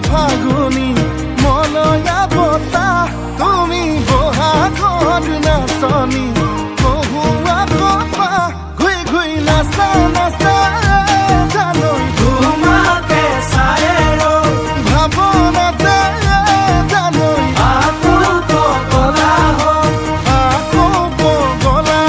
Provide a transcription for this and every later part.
ফাগুনি মলয়া বতাহ তুমি বহাগৰ নাচনি কহুৱা কপা ঘুই ঘুই নাচা নাচা জানৈ তোমাকে চায়ে ভাৱনাতে জানৈ আকৌ পগলা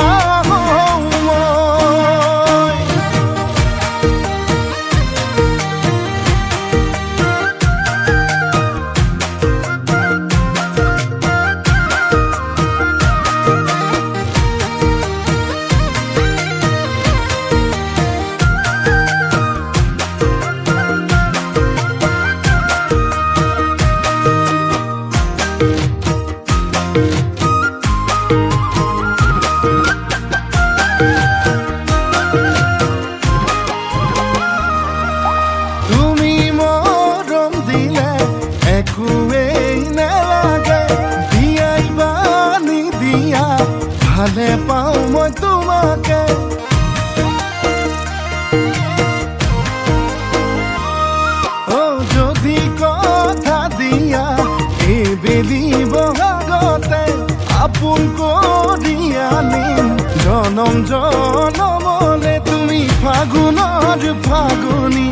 ভালে পাওঁ মই তোমাকে যদি কথা দিয়া এইবেলি বহাগতে আপোন কৰি আনিম জনম জনমলে তুমি ফাগুনৰ ফাগুনি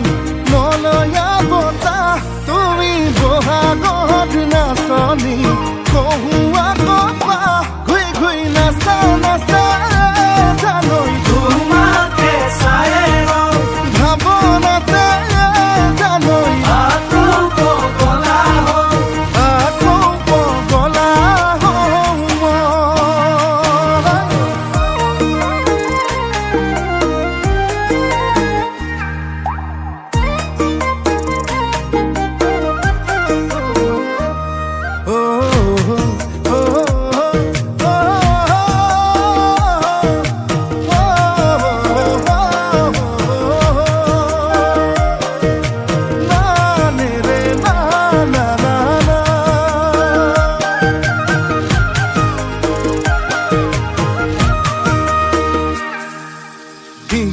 মলয়া বতাহ তুমি বহাগৰ নাচনি কহুৱা কপা ঘুই ঘুই নাচা নাচা জানৈ তোমাকে চায়ে ভাৱনাতে জানৈ আকৌ পগলা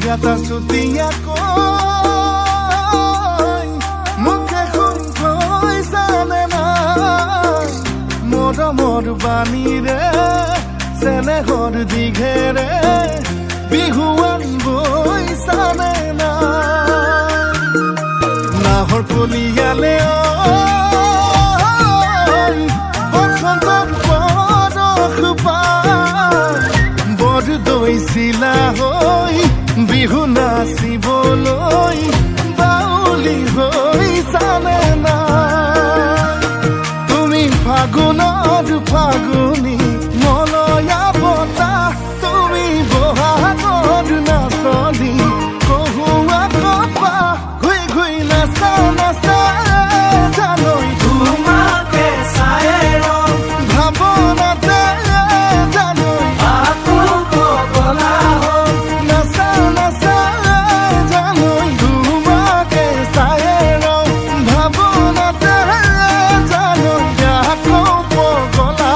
Gata sutia koi muke khun koi sane na mor bani re sene hor dighere bihuan boy sane na hor poliale oi bosontor porokh pa bor doi sila hoi Bihu নাচিবলৈ বাউলি হৈছানে না তুমি ফাগুনৰ ফাগুনি মলয়া বতাহ তুমি বহাগৰ নাচনি কহুৱা কপা ঘুই ঘুই নাচা নাচা জানৈ তোমাকে চায়ে ভাৱনাতে জানৈ আকৌ পগলা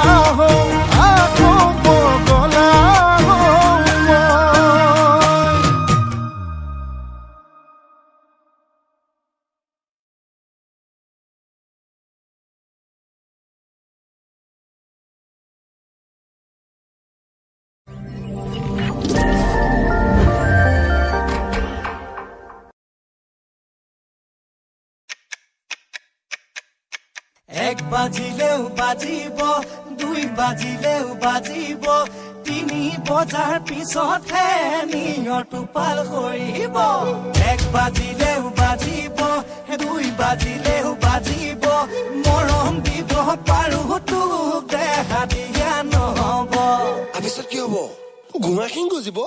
বাজিলেও বাজিব 2 বাজিলেও বাজিব 3 বজাৰ পিছতহে নিয়ৰটো পাল কৰিব 1 বাজিলেও বাজিব 2 বাজিলেও বাজিব মৰম দিব পাৰো তোক দেখা দিয়া নহ'ব আপিছত কি হ'ব ঘুমাখিং গজিব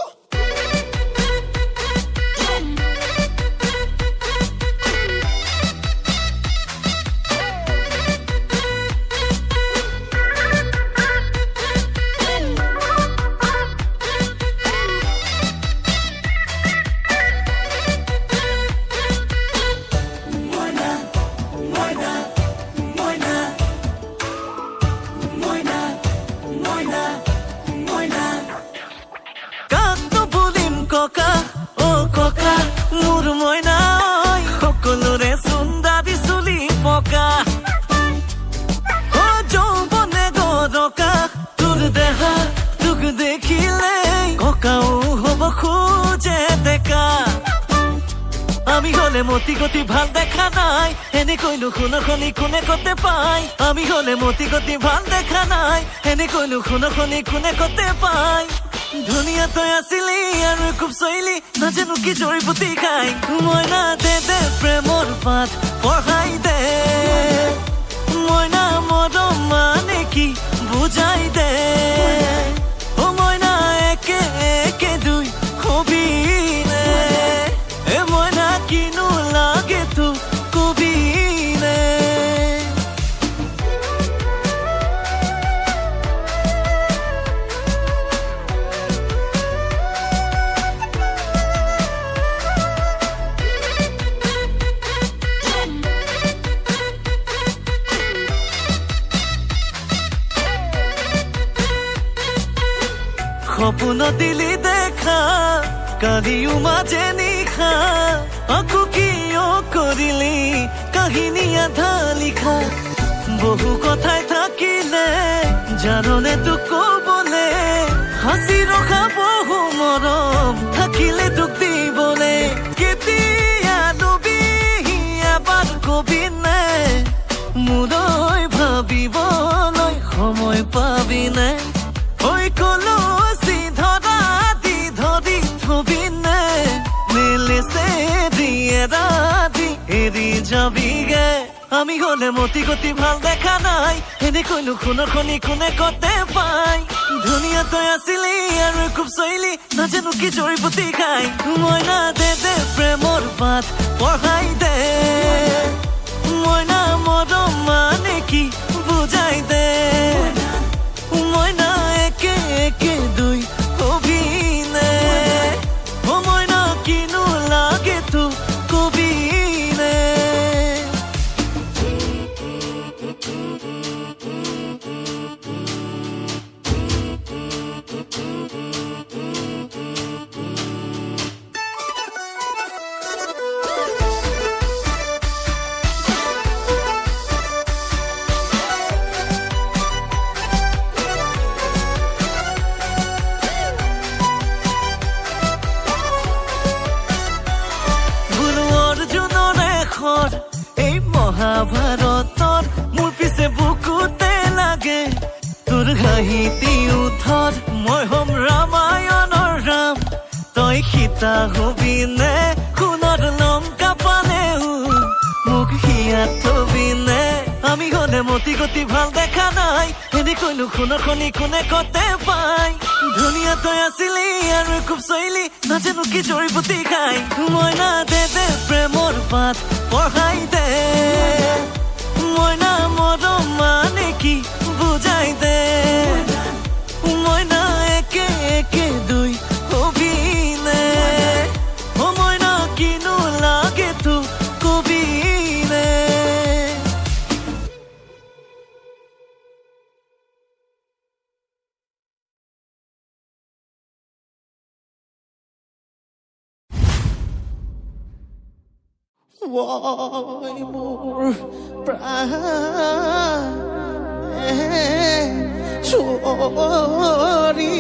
আমি হলে মতি গতি ভাল দেখা নাই এনে কইলো খুনখনি কোনে কতে পাই আমি হলে মতি গতি ভাল দেখা নাই এনে কইলো খুনখনি কোনে কতে পাই ধুনীয়া তই আছিলি আৰু খুব চইলি নাজানো কি জড়িবুটি খাই মইনা দে দে প্ৰেমৰ পাঠ পঢ়াই দে মইনা মৰম মানে কি বুজাই দে ও মইনা একে একে 2 হবি নে এ মইনা কিনো লাগে তো কবি নে সপোন দিলি দেখা কালিও মাজে নিশা আকো কিয় কৰিলি কাহিনী আধা লিখা বহু কথাই থাকিলে জাননে তোক কবলে হাসি ৰখা বহু মৰম থাকিলে তোক দিবলে কেতিয়া লবি এবাৰ কবি নে মোলৈ ভাবিবলৈ সময় পাবি নে ঐ কলচি ধৰা দি ধৰি থবি নে মিলিছে দিয়ে ৰাতি এৰি যাবিগে আমি হলে মতি গতি ভাল দেখা নাই এনে কইনো খুনখনি কোনে কতে পাই ধুনীয়া তই আছিলি আৰু খুব চইলি নাজানো কি জড়িবুটি খাই মইনা দে দে প্ৰেমৰ পাঠ পঢ়াই দে মইনা মৰম মানে কি বুজাই দে মইনা একে একে 2 হবি নে ও মইনা কিনো লাগে তো কবি নে এই মহাভাৰতৰ মোৰ পিছে বুকুতে লাগে তোৰ হাঁহিতি উঠত মই হম ৰামায়ণৰ ৰাম তই সীতা হবি নে সোণৰ লংকা পালেও মোক হিয়াত থবি নে আমি হলে মতি গতি ভাল দেখা নাই এনে কইনো খুনখনি কোনে কতে পাই ধুনীয়া তই আছিলি আৰু খুব চইলি নাজানো কি জড়িবুটি খাই মইনা দে দে প্ৰেমৰ পাঠ পঢ়াই দে মইনা মৰম মানে কি বুজাই দে মইনা একে একে 2 হবি নে ও মইনা কিনো লাগে তো কবি নে Why more pride? Sorry.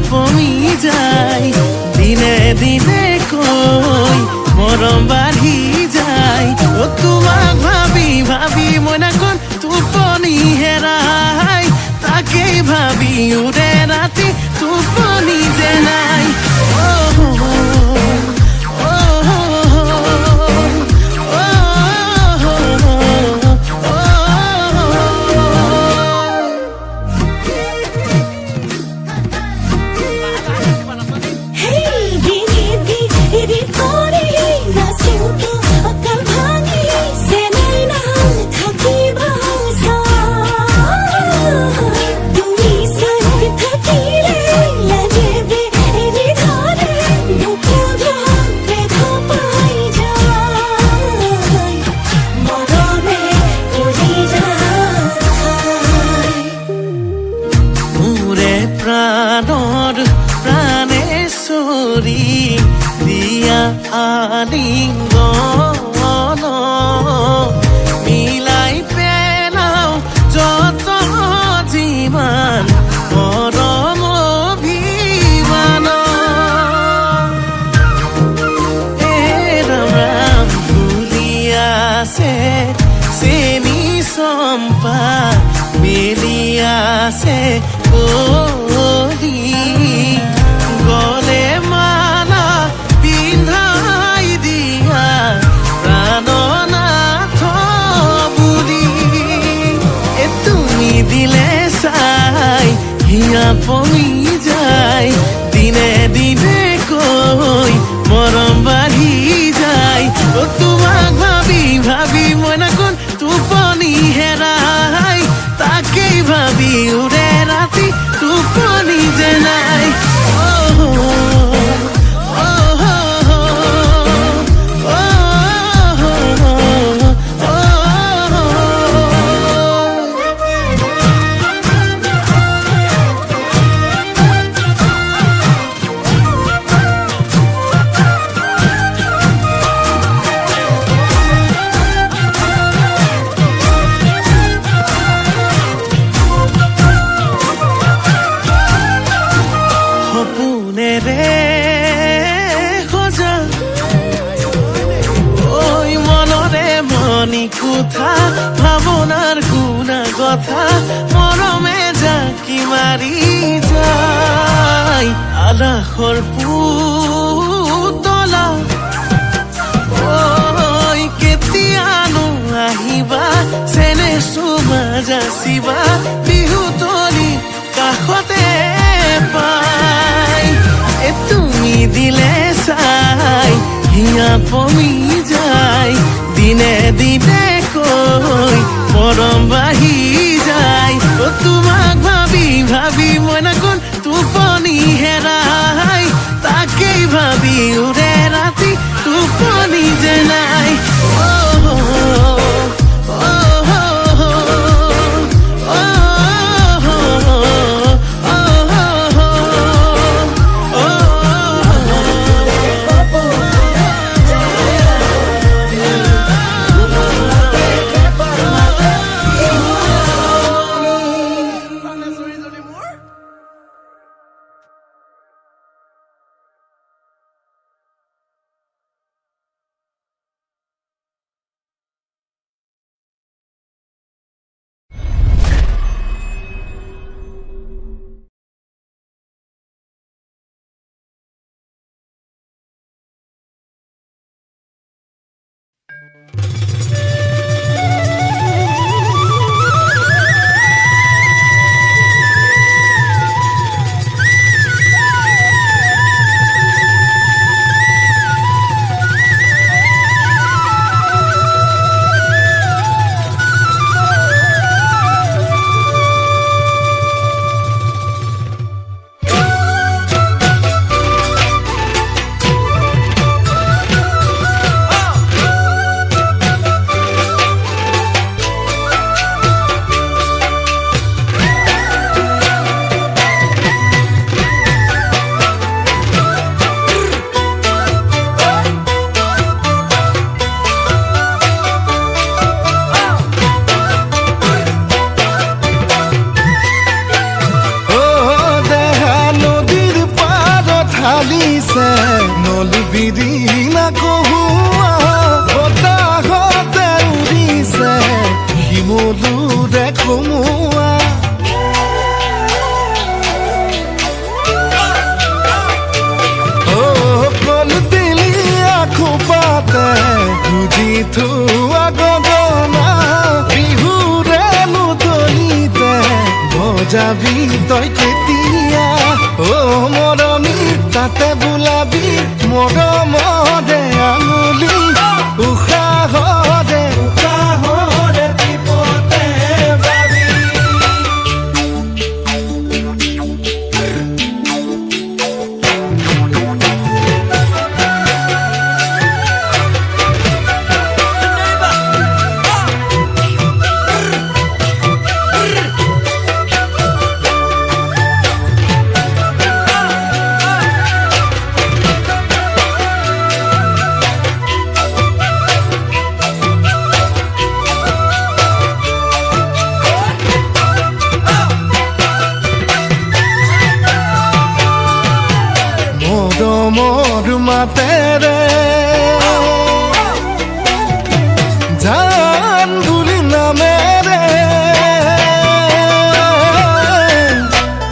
পমি যায় দিনে দিনে কৈ মৰম বাঢ়ি যায় অ তোমাক ভাবি ভাবি মইনাখন টোপনি হেৰাই তাকেই ভাবি উৰে ৰাতি টোপনি যে নাই দিয়া আলিঙ্গন মিলাই পেলাও যত যিমান মৰম অভিমান ৰাম ৰাম ফুলি আছে চেনি চম্পা মেলি আছে কলি গলে মালা পিন্ধাই দিয়া প্ৰাণনাথ বুলি তুমি দিলে চাই হিয়া পমি যায় দিনে দিনে কৈ মৰম বাঢ়ি যায় অ তোমাক ভাবি ভাবি মইনাখন টোপনি হেৰাই তাকেই ভাবি উৰে ৰাতি টোপনি যে নাই সপোনেৰে সজা ঐ মনৰে মনি কোঠা ভাৱনাৰ গুণা কথা মৰমে জাকি মাৰি যায় আলাসৰ পুতলা ঐ কেতিয়ানো আহিবা চেনে চুমা যাচিবা বিহুতলি কাষতে পাই তুমি দিলে চাই হিয়া পমি যায় দিনে দিনে কৈ মৰম বাঢ়ি যায় অ তোমাক ভাবি ভাবি মইনাখন টোপনি হেৰাই তাকেই ভাবি উৰে ৰাতি টোপনি যে নাই থোৱা গগনা বিহুৰে মুদলিতে বজাবি তই কেতিয়া অ মৰমী তাতে বোলাবি মৰমৰে আঙুলি উশাহৰে টিপতে বাবি মৰমৰ মাতেৰে জান বুলি নামেৰে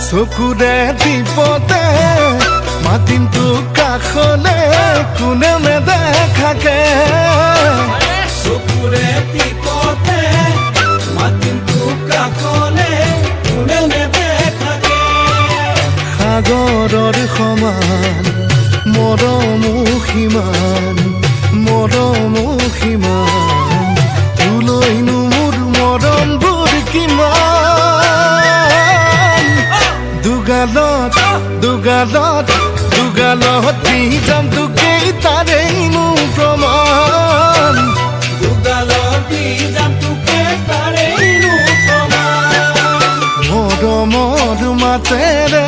চকুৰে টিপতে মাতিম তোক কাষলে কোনে নেদেখাকে চকুৰে টিপতে মাতিম তোক কাষলে কোনে নেদেখাকে সাগৰৰ সমান মৰমো সিমান তোলৈনো মোৰ মৰমবোৰ কিমান দুগালত দি যাম তোকেই তাৰেইনো প্ৰমাণ মৰমৰ মাতেৰে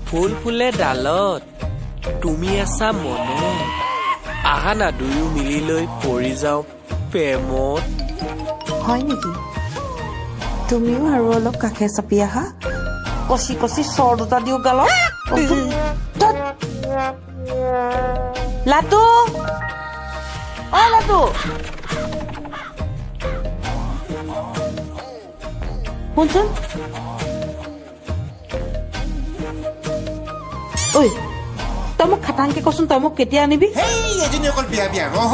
ফুল ফুলে ডালত তুমি আছা মনত আহা না দুয়ো মিলি লৈ পৰি যাওঁ প্ৰেমত হয় নেকি তুমিও আৰু অলপ কাষে চাপি আহা কচি কচি চৰ দুটা দিও গালত লাটু অ লাটু শুনচোন ঐ তই মোক খাটাংকে কচোন তই মোক কেতিয়া আনিবি এজনী অকল বিয়া বিয়া ৰহ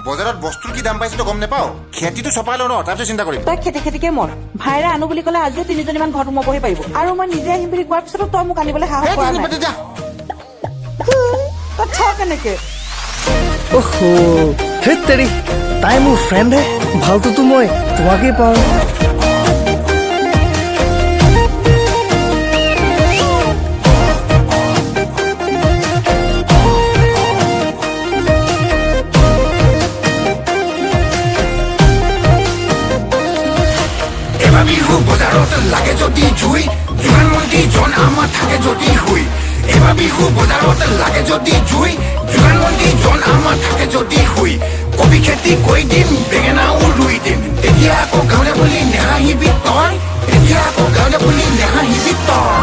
বজাৰত বস্তুৰ কি দাম পাইছে গম নাপাও খেতিটো চপাই লওঁ ন তাৰপিছত চিন্তা কৰিম তই খেতিকে মৰ ভাইৰে আনো বুলি ক'লে আজিও 3জনীমান ঘৰত সোমাবহি পাৰিব আৰু মই নিজে আহিম বুলি কোৱাৰ পিছতো তই মোক আনিবলৈ সাহস কৰা নাই তই থ কেনেকে ধেৎ তেৰি তাই মোৰ ফ্ৰেণ্ডে ভালটোতো মই তোমাকেই পাওঁ বিহু বজাৰত লাগে যদি জুই যোগান মন্ত্ৰী জন আমাৰ থাকে যদি শুই এবাৰ বিহু বজাৰত লাগে যদি জুই যোগান মন্ত্ৰী জন আমাৰ থাকে যদি শুই কবি খেতি কৰি দিম বেঙেনাও ৰুই দিম তেতিয়া আকৌ গাঁৱলীয়া বুলি নেহাঁহিবি তই তেতিয়া আকৌ গাঁৱলীয়া বুলি নেহাঁহিবি তই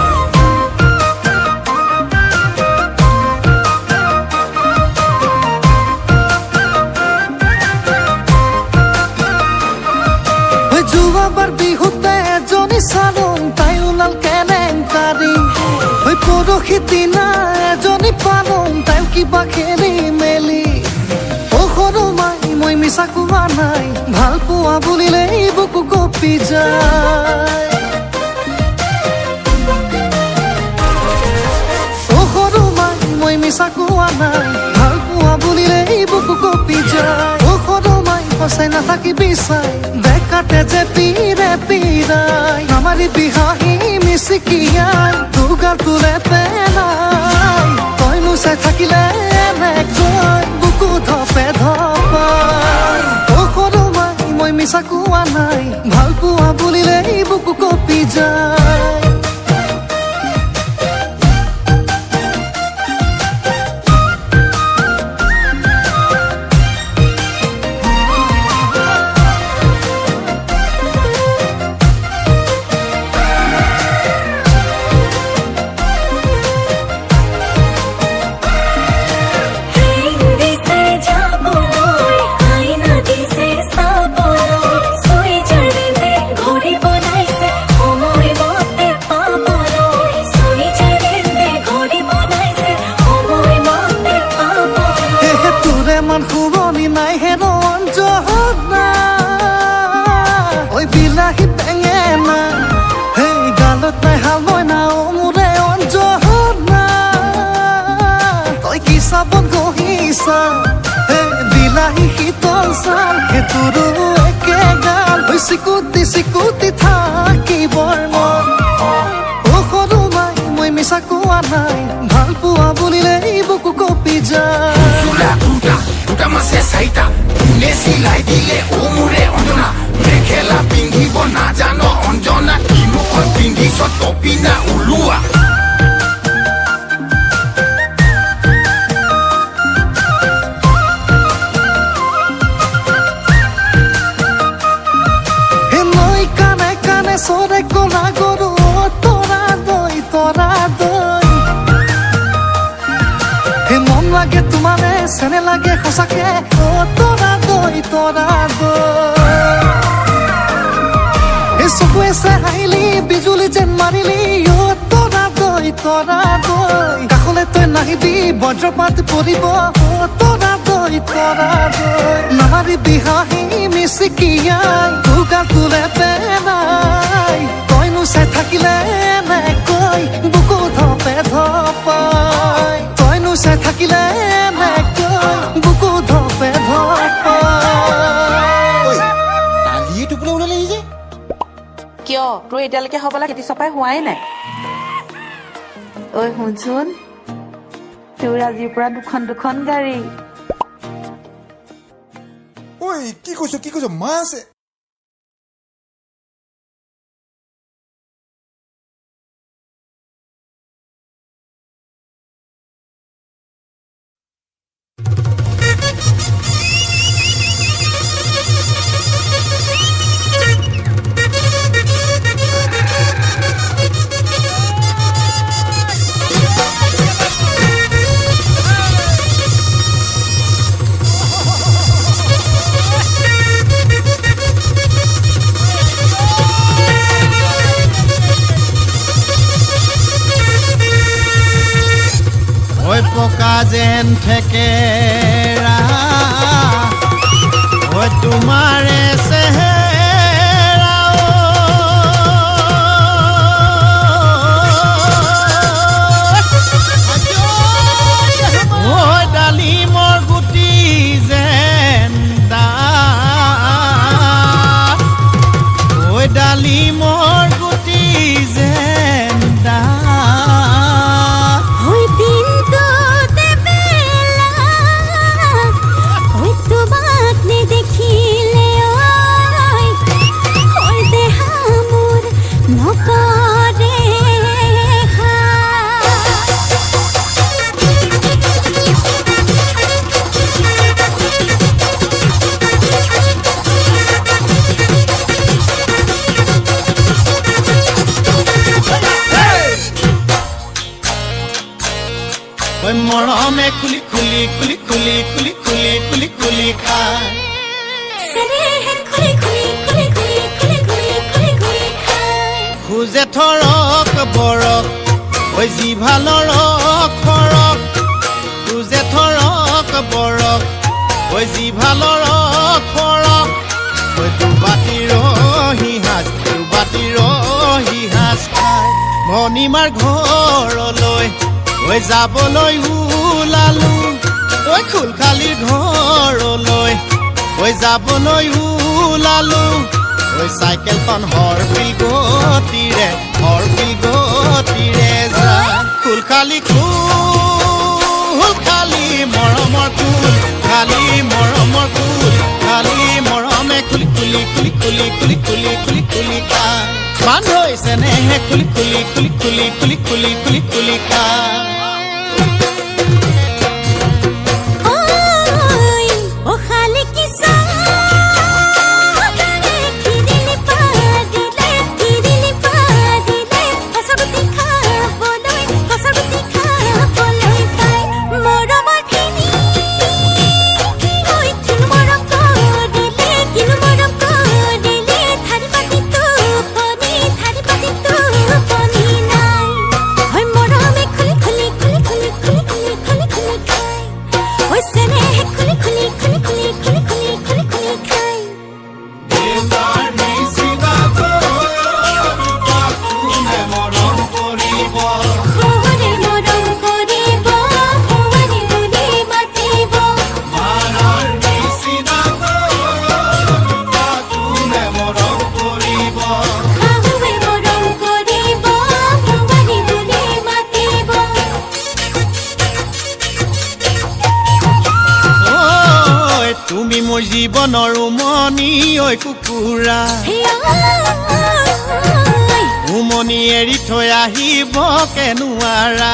যোৱাবাৰ বিহুতে এজনী চালোং তাই ওলাল কেলেংকাৰী পৰহি দিনা এজনী পালোং তাই কিবা খেলি মেলি সৰু মাই মই মিছা কোৱা নাই ভাল পোৱা বুলিলেই বুকু কঁপি যায় সৰু মাই মই মিছা কোৱা নাই ভাল পোৱা বুলিলেই বুকু কঁপি যায় সৰু মাই সঁচাই নাথাকিবি চাই বেকাতে যে পিৰে পিৰাই আমাৰি বিহাহী মিচিকিয়াই দুগাৰ তোলে পেলাই তইনো চাই থাকিলে এনেকৈ বুকু ধপে ধপাই সৰু মাই মই মিছা কোৱা নাই ভাল পোৱা বুলিলেই বুকু কঁপি যায় বিলাহী শীতল চাল সেইটোৰো একে গাল চিকুটি চিকুটি থাকিবৰ মন সৰু মাই মই মিছা কোৱা নাই ভাল পোৱা বুলিলেই বুকু কঁপি যায় দুটা মাছে চাৰিটা কোনে চিলাই দিলে মোৰে অঞ্জনা মেখেলা পিন্ধিব নাজান অঞ্জনা কি মুখত পিন্ধিছ টপিনা ওলোৱা সৰে কোলা গৰু তোৰা দই হে মন লাগে তোমাৰে সেনে লাগে সঁচাকে তোৰা দই চকুৱে চাইলি বিজুলী যেন মাৰিলি তোৰা দই কাষলে তই নাহিবি বজ্ৰপাত পৰিব তোৰা দই নামাৰি বিহাহী মিচিকিয়াই দুগাৰ তোলে পেলাই তইনো চাই থাকিলে এনেকৈ বুকু ধপে ধপাই তইনো চাই থাকিলে এনেকৈ বুকু ধপে ধপাই কালিয়ে টোপোলা ওলালে যে কিয় তোৰ এতিয়ালৈকে হ'বলা খেতি চপাই হোৱাই নাই ঐ শুনচোন তোৰ আজিৰ পৰা দুখন গাড়ী ঐ কি কৈছ মা আছে পকা যেন ঠেকেৰা তোমাৰে চেহেৰা ডালিমৰ গুটি যেন মৰমে খুলি খুলি খুলি খুলি খুলি খুলি খুলি খুলি খায় খোজে থৰক বৰক ঐ জিভালৰ খৰক খোজে থৰক বৰক ঐ জিভালৰ খৰক ঐ দুবাটিৰ সিহাজ খায় ভনীমাৰ ঘৰলৈ ঐ যাবলৈ ওলালো ঐ খুলখালিৰ ঘৰলৈ ঐ যাবলৈ ওলালো ঐ চাইকেলখন হৰপিল গতিৰে যায় খুলখালি খালি মৰমৰ কুল খালি মৰমৰ কুল খালি মৰমে খুলি খুলি খুলি খুলি খুলি খুলি খুলি খুলি খায় মান হৈছে নেহে খুলি খুলি খুলি খুলি খুলি খুলি খুলি খুলি খায় তুমি মোৰ জীৱনৰ উমনি ঐ কুকুৰা উমনি এৰি থৈ আহিব কেনুৱাৰা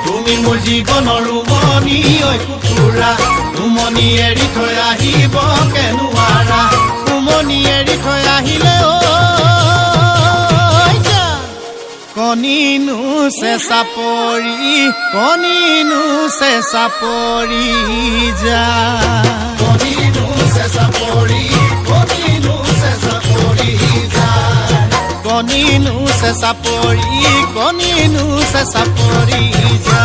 তুমি মোৰ জীৱনৰ উমনি ঐ কুকুৰা উমনি এৰি থৈ আহিব কেনুৱাৰা উমনি এৰি থৈ আহিলে কণিনো চেঁচা পৰি যা কণিনো চেঁচা পৰি যা কণিনো চেঁচা পৰি যা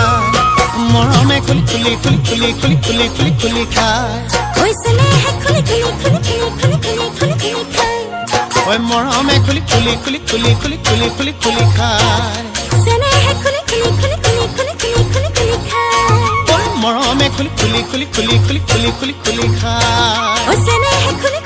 মৰমে খুলি খুলি খুলি খুলি খুলি খুলি খুলি খুলি খায় ঐ মৰমে খুলি খুলি খুলি খুলি খুলি খুলি খুলি খুলি খায় ঐ মৰমে খুলি খুলি খুলি খুলি খুলি খুলি খুলি খুলি খায়